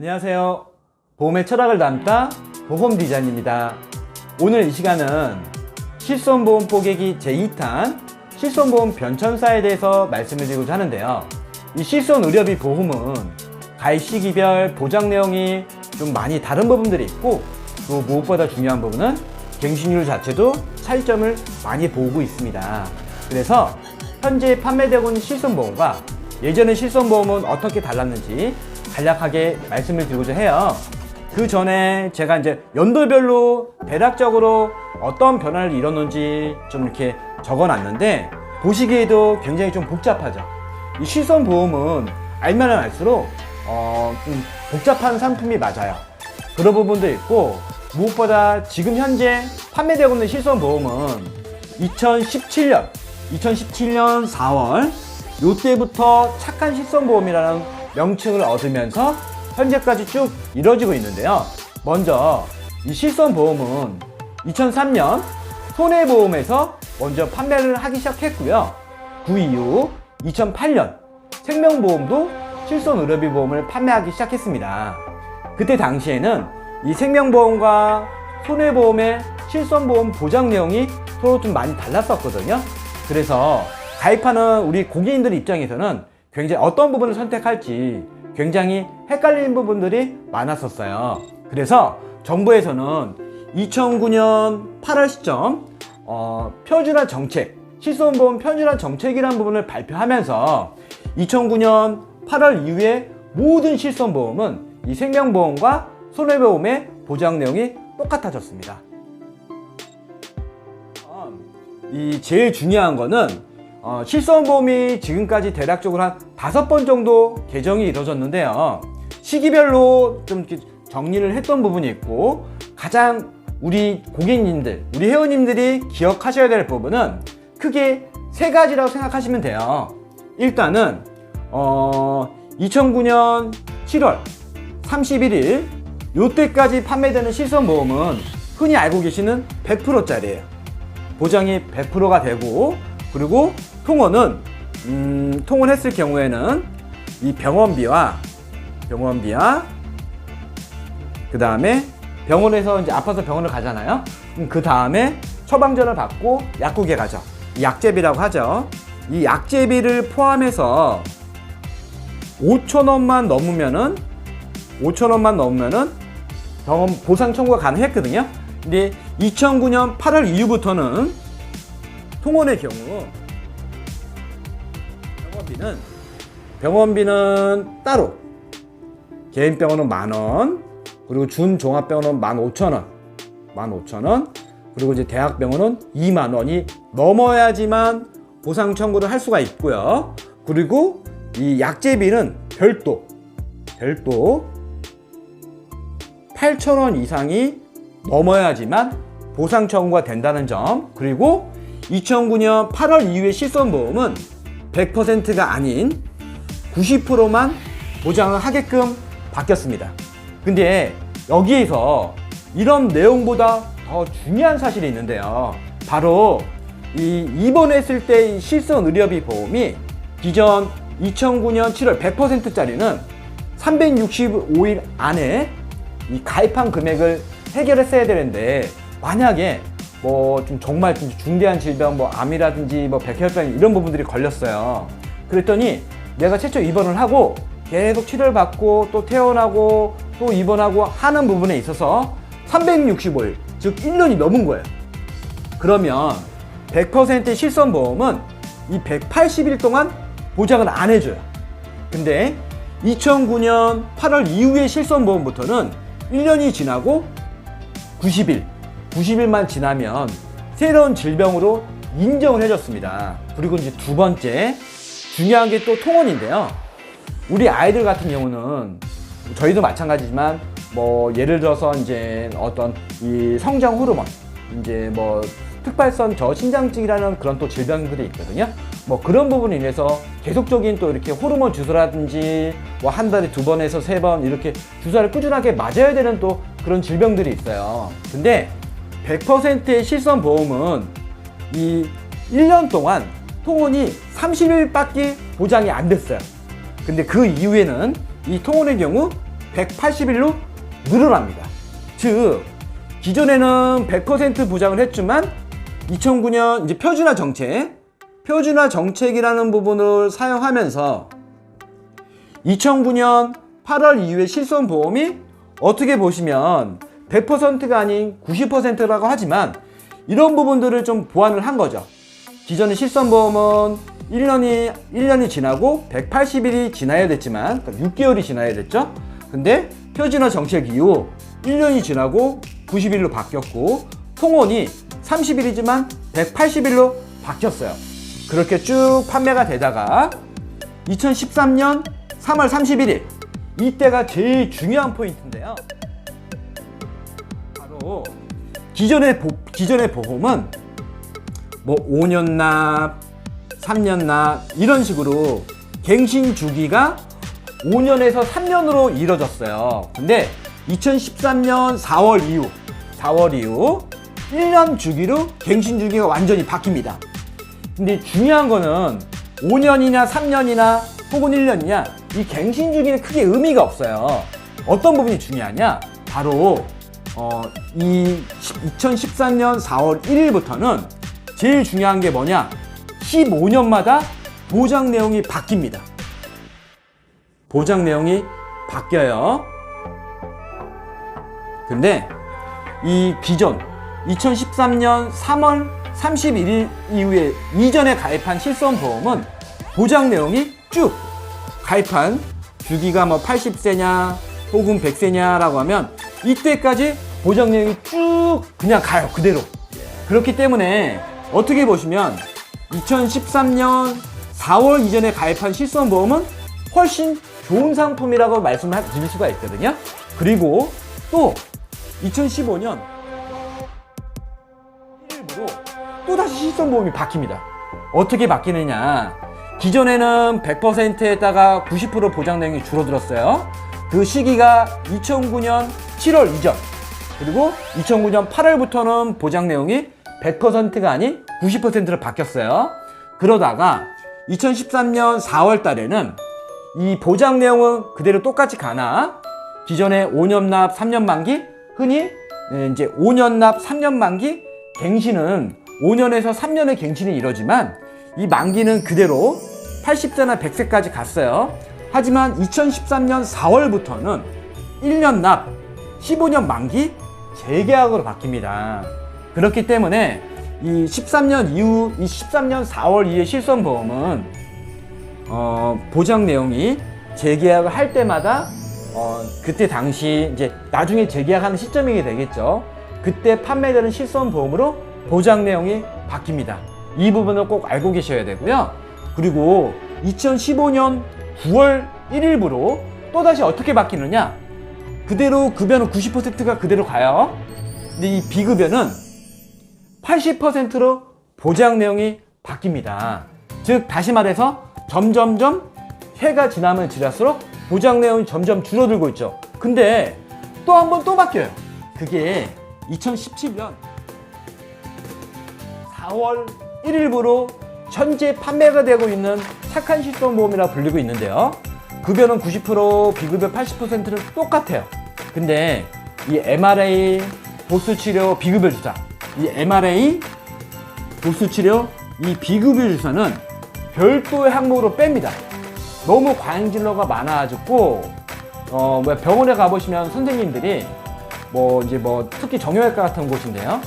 안녕하세요. 보험의 철학을 담다 보험 디자인입니다. 오늘 이 시간은 실손보험 뽀개기 제2탄 실손보험 변천사에 대해서 말씀을 드리고자 하는데요. 이 실손의료비 보험은 가입 시기별 보장 내용이 좀 많이 다른 부분들이 있고, 또 무엇보다 중요한 부분은 갱신율 자체도 차이점을 많이 보고 있습니다. 그래서 현재 판매되고 있는 실손보험과 예전의 실손보험은 어떻게 달랐는지 간략하게 말씀을 드리고자 해요. 그 전에 제가 이제 연도별로 대략적으로 어떤 변화를 이뤘는지 좀 이렇게 적어 놨는데, 보시기에도 굉장히 좀 복잡하죠. 이 실손보험은 알면 알수록 좀 복잡한 상품이 맞아요. 그런 부분도 있고, 무엇보다 지금 현재 판매되고 있는 실손보험은 2017년 4월 요때부터 착한 실손보험이라는 명칭을 얻으면서 현재까지 쭉 이뤄지고 있는데요. 먼저 이 실손보험은 2003년 손해보험에서 먼저 판매를 하기 시작했고요. 그 이후 2008년 생명보험도 실손의료비 보험을 판매하기 시작했습니다. 그때 당시에는 이 생명보험과 손해보험의 실손보험 보장 내용이 서로 좀 많이 달랐었거든요. 그래서 가입하는 우리 고객님들 입장에서는 굉장히 어떤 부분을 선택할지 굉장히 헷갈리는 부분들이 많았었어요. 그래서 정부에서는 2009년 8월 시점 표준화 정책, 실손보험 표준화 정책이라는 부분을 발표하면서 2009년 8월 이후에 모든 실손보험은 이 생명보험과 손해보험의 보장 내용이 똑같아졌습니다. 이 제일 중요한 거는 실손보험이 지금까지 대략적으로 한 5번 정도 개정이 이루어졌는데요. 시기별로 좀 정리를 했던 부분이 있고, 가장 우리 고객님들, 우리 회원님들이 기억하셔야 될 부분은 크게 3가지라고 생각하시면 돼요. 일단은 2009년 7월 31일 요때까지 판매되는 실손보험은 흔히 알고 계시는 100%짜리예요. 보장이 100%가 되고, 그리고 통원은 통원했을 경우에는 이 병원비와 그 다음에 병원에서 이제 아파서 병원을 가잖아요. 그 다음에 처방전을 받고 약국에 가죠. 약제비라고 하죠. 이 약제비를 포함해서 5,000원만 넘으면은 병원 보상 청구가 가능했거든요. 근데 2009년 8월 이후부터는 통원의 경우 병원비는 따로, 개인병원은 10,000원, 그리고 준종합병원은 15,000원, 그리고 이제 대학병원은 20,000원이 넘어야지만 보상 청구를 할 수가 있고요. 그리고 이 약제비는 별도 8,000원 이상이 넘어야지만 보상 청구가 된다는 점. 그리고 2009년 8월 이후의 실손보험은 100%가 아닌 90%만 보장을 하게끔 바뀌었습니다. 근데 여기에서 이런 내용보다 더 중요한 사실이 있는데요. 바로 이 입원했을 때 실손의료비 보험이 기존 2009년 7월 100%짜리는 365일 안에 이 가입한 금액을 해결했어야 되는데, 만약에 좀 정말 좀 중대한 질병, 암이라든지 백혈병 이런 부분들이 걸렸어요. 그랬더니 내가 최초 입원을 하고 계속 치료를 받고 또 퇴원하고 또 입원하고 하는 부분에 있어서 365일, 즉 1년이 넘은 거예요. 그러면 100%의 실손보험은 이 180일 동안 보장을 안 해줘요. 근데 2009년 8월 이후의 실손보험부터는 1년이 지나고 90일만 지나면 새로운 질병으로 인정을 해줬습니다. 그리고 이제 두 번째 중요한 게 또 통원인데요. 우리 아이들 같은 경우는 저희도 마찬가지지만 예를 들어서 이제 어떤 이 성장 호르몬, 이제 특발성 저신장증이라는 그런 또 질병들이 있거든요. 그런 부분에 인해서 계속적인 또 이렇게 호르몬 주사라든지 한 달에 2번에서 3번 이렇게 주사를 꾸준하게 맞아야 되는 또 그런 질병들이 있어요. 근데 100%의 실손보험은 이 1년 동안 통원이 30일밖에 보장이 안 됐어요. 근데 그 이후에는 이 통원의 경우 180일로 늘어납니다. 즉 기존에는 100% 보장을 했지만 2009년 이제 표준화 정책이라는 부분을 사용하면서 2009년 8월 이후에 실손보험이 어떻게 보시면 100%가 아닌 90%라고 하지만 이런 부분들을 좀 보완을 한 거죠. 기존의 실손보험은 1년이 지나고 180일이 지나야 됐지만, 그러니까 6개월이 지나야 됐죠. 근데 표준화 정책 이후 1년이 지나고 90일로 바뀌었고, 통원이 30일이지만 180일로 바뀌었어요. 그렇게 쭉 판매가 되다가 2013년 3월 31일, 이때가 제일 중요한 포인트인데요. 바로 기존의 보험은 뭐 5년 납, 3년 납 이런 식으로 갱신 주기가 5년에서 3년으로 이뤄졌어요. 근데 2013년 4월 이후 1년 주기로 갱신 주기가 완전히 바뀝니다. 근데 중요한 거는 5년이냐 3년이나 혹은 1년이냐 이 갱신 주기는 크게 의미가 없어요. 어떤 부분이 중요하냐? 바로 이 2013년 4월 1일부터는 제일 중요한 게 뭐냐? 15년마다 보장 내용이 바뀝니다. 보장 내용이 바뀌어요. 근데 이 기존 2013년 3월 31일 이후에 이전에 가입한 실손보험은 보장 내용이 쭉 가입한 주기가 뭐 80세냐 혹은 100세냐라고 하면 이때까지 보장 내용이 쭉 그냥 가요. 그대로. 그렇기 때문에 어떻게 보시면 2013년 4월 이전에 가입한 실손보험은 훨씬 좋은 상품이라고 말씀을 드릴 수가 있거든요. 그리고 또 2015년 1일부로 또다시 실손보험이 바뀝니다. 어떻게 바뀌느냐? 기존에는 100%에다가 90% 보장 내용이 줄어들었어요. 그 시기가 2009년 7월 이전, 그리고 2009년 8월부터는 보장 내용이 100%가 아닌 90%로 바뀌었어요. 그러다가 2013년 4월 달에는 이 보장 내용은 그대로 똑같이 가나 기존의 5년 납 3년 만기, 흔히 이제 5년 납 3년 만기 갱신은 5년에서 3년의 갱신이 이루어지만 이 만기는 그대로 80세나 100세까지 갔어요. 하지만 2013년 4월부터는 1년 납 15년 만기 재계약으로 바뀝니다. 그렇기 때문에 이 13년 이후 이 13년 4월 이후의 실손보험은 보장 내용이 재계약을 할 때마다 그때 당시 이제 나중에 재계약하는 시점이게 되겠죠. 그때 판매되는 실손보험으로 보장 내용이 바뀝니다. 이 부분을 꼭 알고 계셔야 되고요. 그리고 2015년 9월 1일부로 또다시 어떻게 바뀌느냐? 그대로 급여는 90%가 그대로 가요. 근데 이 비급여는 80%로 보장 내용이 바뀝니다. 즉 다시 말해서 점점점 해가 지나면 지날수록 보장 내용이 점점 줄어들고 있죠. 근데 또 한 번 또 바뀌어요. 그게 2017년 4월 1일부로 현재 판매가 되고 있는 착한 실손보험이라 불리고 있는데요. 급여는 90%, 비급여 80%는 똑같아요. 근데 이 MRA, 도수치료, 비급여 주사, 이 MRA, 도수치료, 이 비급여 주사는 별도의 항목으로 뺍니다. 너무 과잉진료가 많아가지고 병원에 가보시면 선생님들이 특히 정형외과 같은 곳인데요.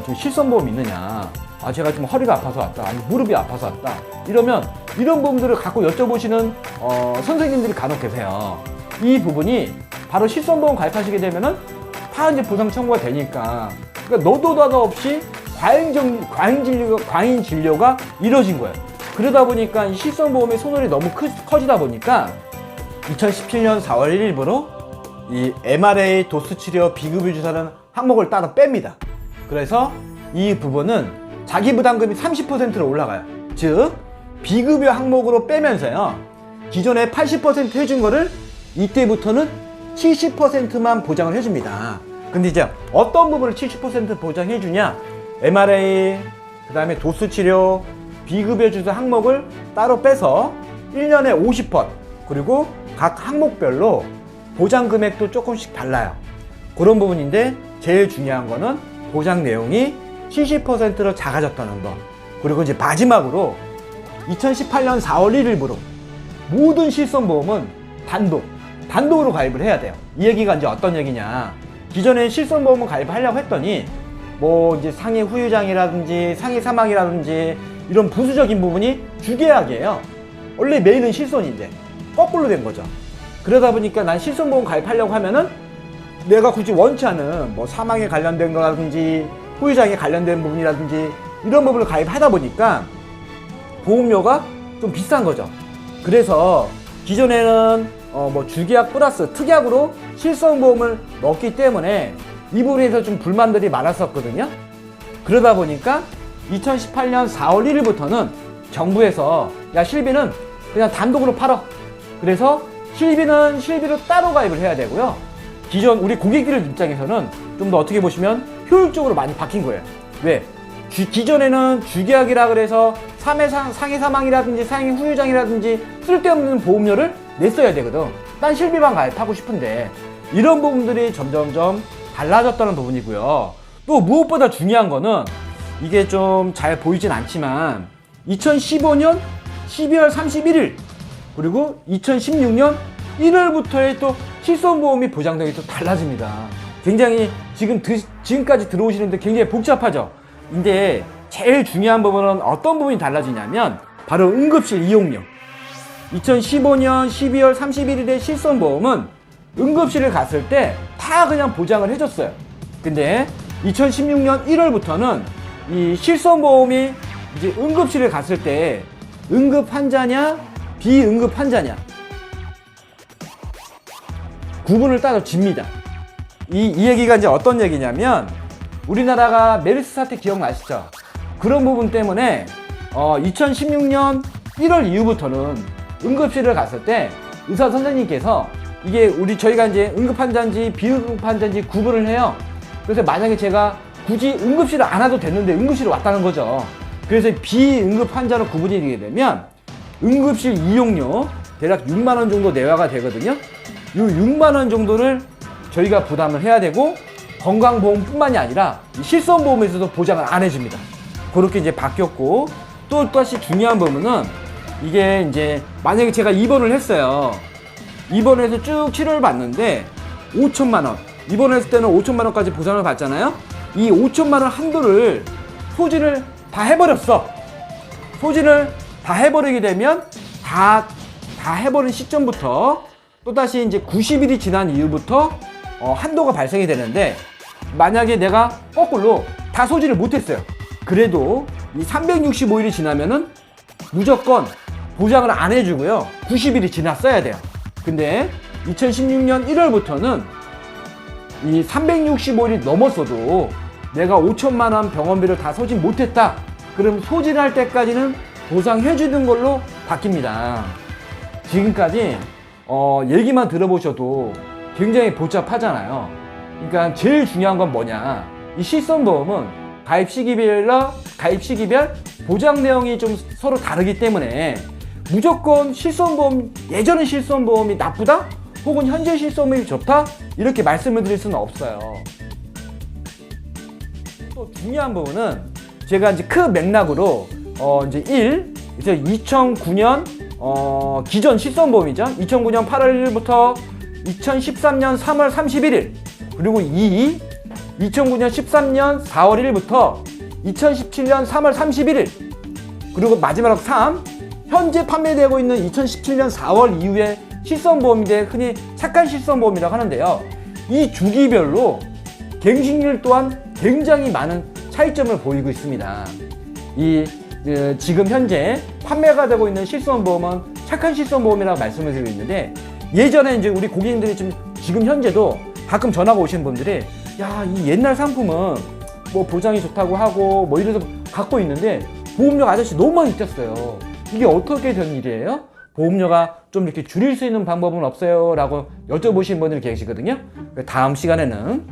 좀 실손보험 있느냐? 제가 좀 허리가 아파서 왔다. 아니 무릎이 아파서 왔다. 이러면 이런 부분들을 갖고 여쭤보시는 선생님들이 간혹 계세요. 이 부분이 바로 실손보험 가입하시게 되면은 다 이제 보상 청구가 되니까, 그러니까 너도 나도 없이 과잉 진료가 이루어진 거예요. 그러다 보니까 이 실손보험의 손실이 너무 커지다 보니까 2017년 4월 1일부로 이 MRA, 도수치료, 비급여 주사라는 항목을 따로 뺍니다. 그래서 이 부분은 자기 부담금이 30%로 올라가요. 즉 비급여 항목으로 빼면서요, 기존에 80% 해준 거를 이때부터는 70%만 보장을 해줍니다. 근데 이제 어떤 부분을 70% 보장해 주냐? MRA, 그 다음에 도수치료, 비급여 주사 항목을 따로 빼서 1년에 50번, 그리고 각 항목별로 보장 금액도 조금씩 달라요. 그런 부분인데 제일 중요한 거는 보장 내용이 70%로 작아졌다는 거. 그리고 이제 마지막으로 2018년 4월 1일부로 모든 실손보험은 단독으로 가입을 해야 돼요. 이 얘기가 이제 어떤 얘기냐. 기존에 실손보험을 가입하려고 했더니 뭐 이제 상해 후유장이라든지 상해 사망이라든지 이런 부수적인 부분이 주계약이에요. 원래 메인은 실손인데 거꾸로 된 거죠. 그러다 보니까 난 실손보험 가입하려고 하면은 내가 굳이 원치 않은 뭐 사망에 관련된 거라든지 후유장에 관련된 부분이라든지 이런 부분을 가입하다 보니까 보험료가 좀 비싼 거죠. 그래서 기존에는 뭐 주계약 플러스 특약으로 실손보험을 넣었기 때문에 이 부분에서 좀 불만들이 많았었거든요. 그러다 보니까 2018년 4월 1일부터는 정부에서 야 실비는 그냥 단독으로 팔어. 그래서 실비는 실비로 따로 가입을 해야 되고요. 기존 우리 고객들 입장에서는 좀 더 어떻게 보시면 효율적으로 많이 바뀐 거예요. 왜? 기존에는 주계약이라 그래서 상해 사망이라든지 상해 후유장이라든지 쓸데없는 보험료를 냈어야 되거든. 난 실비만 가입하고 싶은데 이런 부분들이 점점점 달라졌다는 부분이고요. 또 무엇보다 중요한 거는 이게 좀 잘 보이진 않지만 2015년 12월 31일 그리고 2016년 1월부터의 또 실손보험이 보장되기 또 달라집니다. 굉장히 지금까지 들어오시는데 굉장히 복잡하죠. 근데 제일 중요한 부분은 어떤 부분이 달라지냐면 바로 응급실 이용료. 2015년 12월 31일의 실손보험은 응급실을 갔을 때 다 그냥 보장을 해줬어요. 근데 2016년 1월부터는 이 실손보험이 이제 응급실을 갔을 때 응급 환자냐 비응급 환자냐 구분을 따로 집니다. 이 얘기가 이제 어떤 얘기냐면 우리나라가 메르스 사태 기억나시죠? 그런 부분 때문에 2016년 1월 이후부터는 응급실을 갔을 때 의사 선생님께서 이게 저희가 이제 응급 환자인지 비응급 환자인지 구분을 해요. 그래서 만약에 제가 굳이 응급실을 안 와도 됐는데 응급실에 왔다는 거죠. 그래서 비응급 환자로 구분이 되게 되면 응급실 이용료 대략 6만 원 정도 내화가 되거든요. 이 6만 원 정도를 저희가 부담을 해야 되고 건강보험뿐만이 아니라 실손보험에서도 보장을 안 해줍니다. 그렇게 이제 바뀌었고 또 다시 중요한 부분은 이게 이제 만약에 제가 입원을 했어요. 입원해서 쭉 치료를 받는데 5천만 원 입원했을 때는 5천만 원까지 보상을 받잖아요. 이 5천만 원 한도를 소진을 다 해버렸어. 소진을 다 해버리게 되면 다 해버린 시점부터 또다시 이제 90일이 지난 이후부터 한도가 발생이 되는데 만약에 내가 거꾸로 다 소진을 못했어요. 그래도 이 365일이 지나면은 무조건 보장을 안 해주고요. 90일이 지났어야 돼요. 근데 2016년 1월부터는 이 365일이 넘었어도 내가 5천만 원 병원비를 다 소진 못했다. 그럼 소진할 때까지는 보상해주는 걸로 바뀝니다. 지금까지 얘기만 들어보셔도 굉장히 복잡하잖아요. 그러니까 제일 중요한 건 뭐냐? 이 실손보험은 가입 시기별 보장 내용이 좀 서로 다르기 때문에 무조건 예전의 실손보험이 나쁘다? 혹은 현재 실손보험이 좋다? 이렇게 말씀을 드릴 수는 없어요. 또 중요한 부분은 제가 이제 큰 맥락으로 이제 2009년 기존 실손보험이죠. 2009년 8월 1일부터 2013년 3월 31일 그리고 2009년 13년 4월 1일부터 2017년 3월 31일 그리고 마지막으로 3 현재 판매되고 있는 2017년 4월 이후에 실손보험인데 흔히 착한 실손보험이라고 하는데요. 이 주기별로 갱신율 또한 굉장히 많은 차이점을 보이고 있습니다. 지금 현재 판매가 되고 있는 실손보험은 착한 실손보험이라고 말씀을 드리고 있는데 예전에 이제 우리 고객님들이 지금 현재도 가끔 전화가 오시는 분들이 야, 이 옛날 상품은 뭐 보장이 좋다고 하고 뭐 이래서 갖고 있는데 보험료가 아저씨 너무 많이 뛰었어요. 이게 어떻게 된 일이에요? 보험료가 좀 이렇게 줄일 수 있는 방법은 없어요? 라고 여쭤보시는 분들이 계시거든요. 다음 시간에는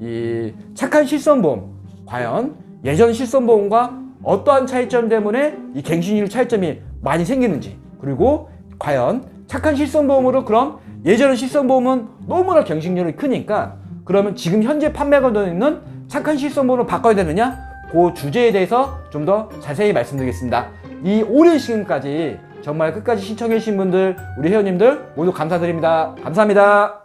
이 착한 실손보험 과연 예전 실손보험과 어떠한 차이점 때문에 이 갱신율 차이점이 많이 생기는지 그리고 과연 착한 실손보험으로 그럼 예전 실손보험은 너무나 경쟁률이 크니까 그러면 지금 현재 판매가 되고 있는 착한 실손보험으로 바꿔야 되느냐? 그 주제에 대해서 좀 더 자세히 말씀드리겠습니다. 이 오랜 시간까지 정말 끝까지 시청해 주신 분들, 우리 회원님들 모두 감사드립니다. 감사합니다.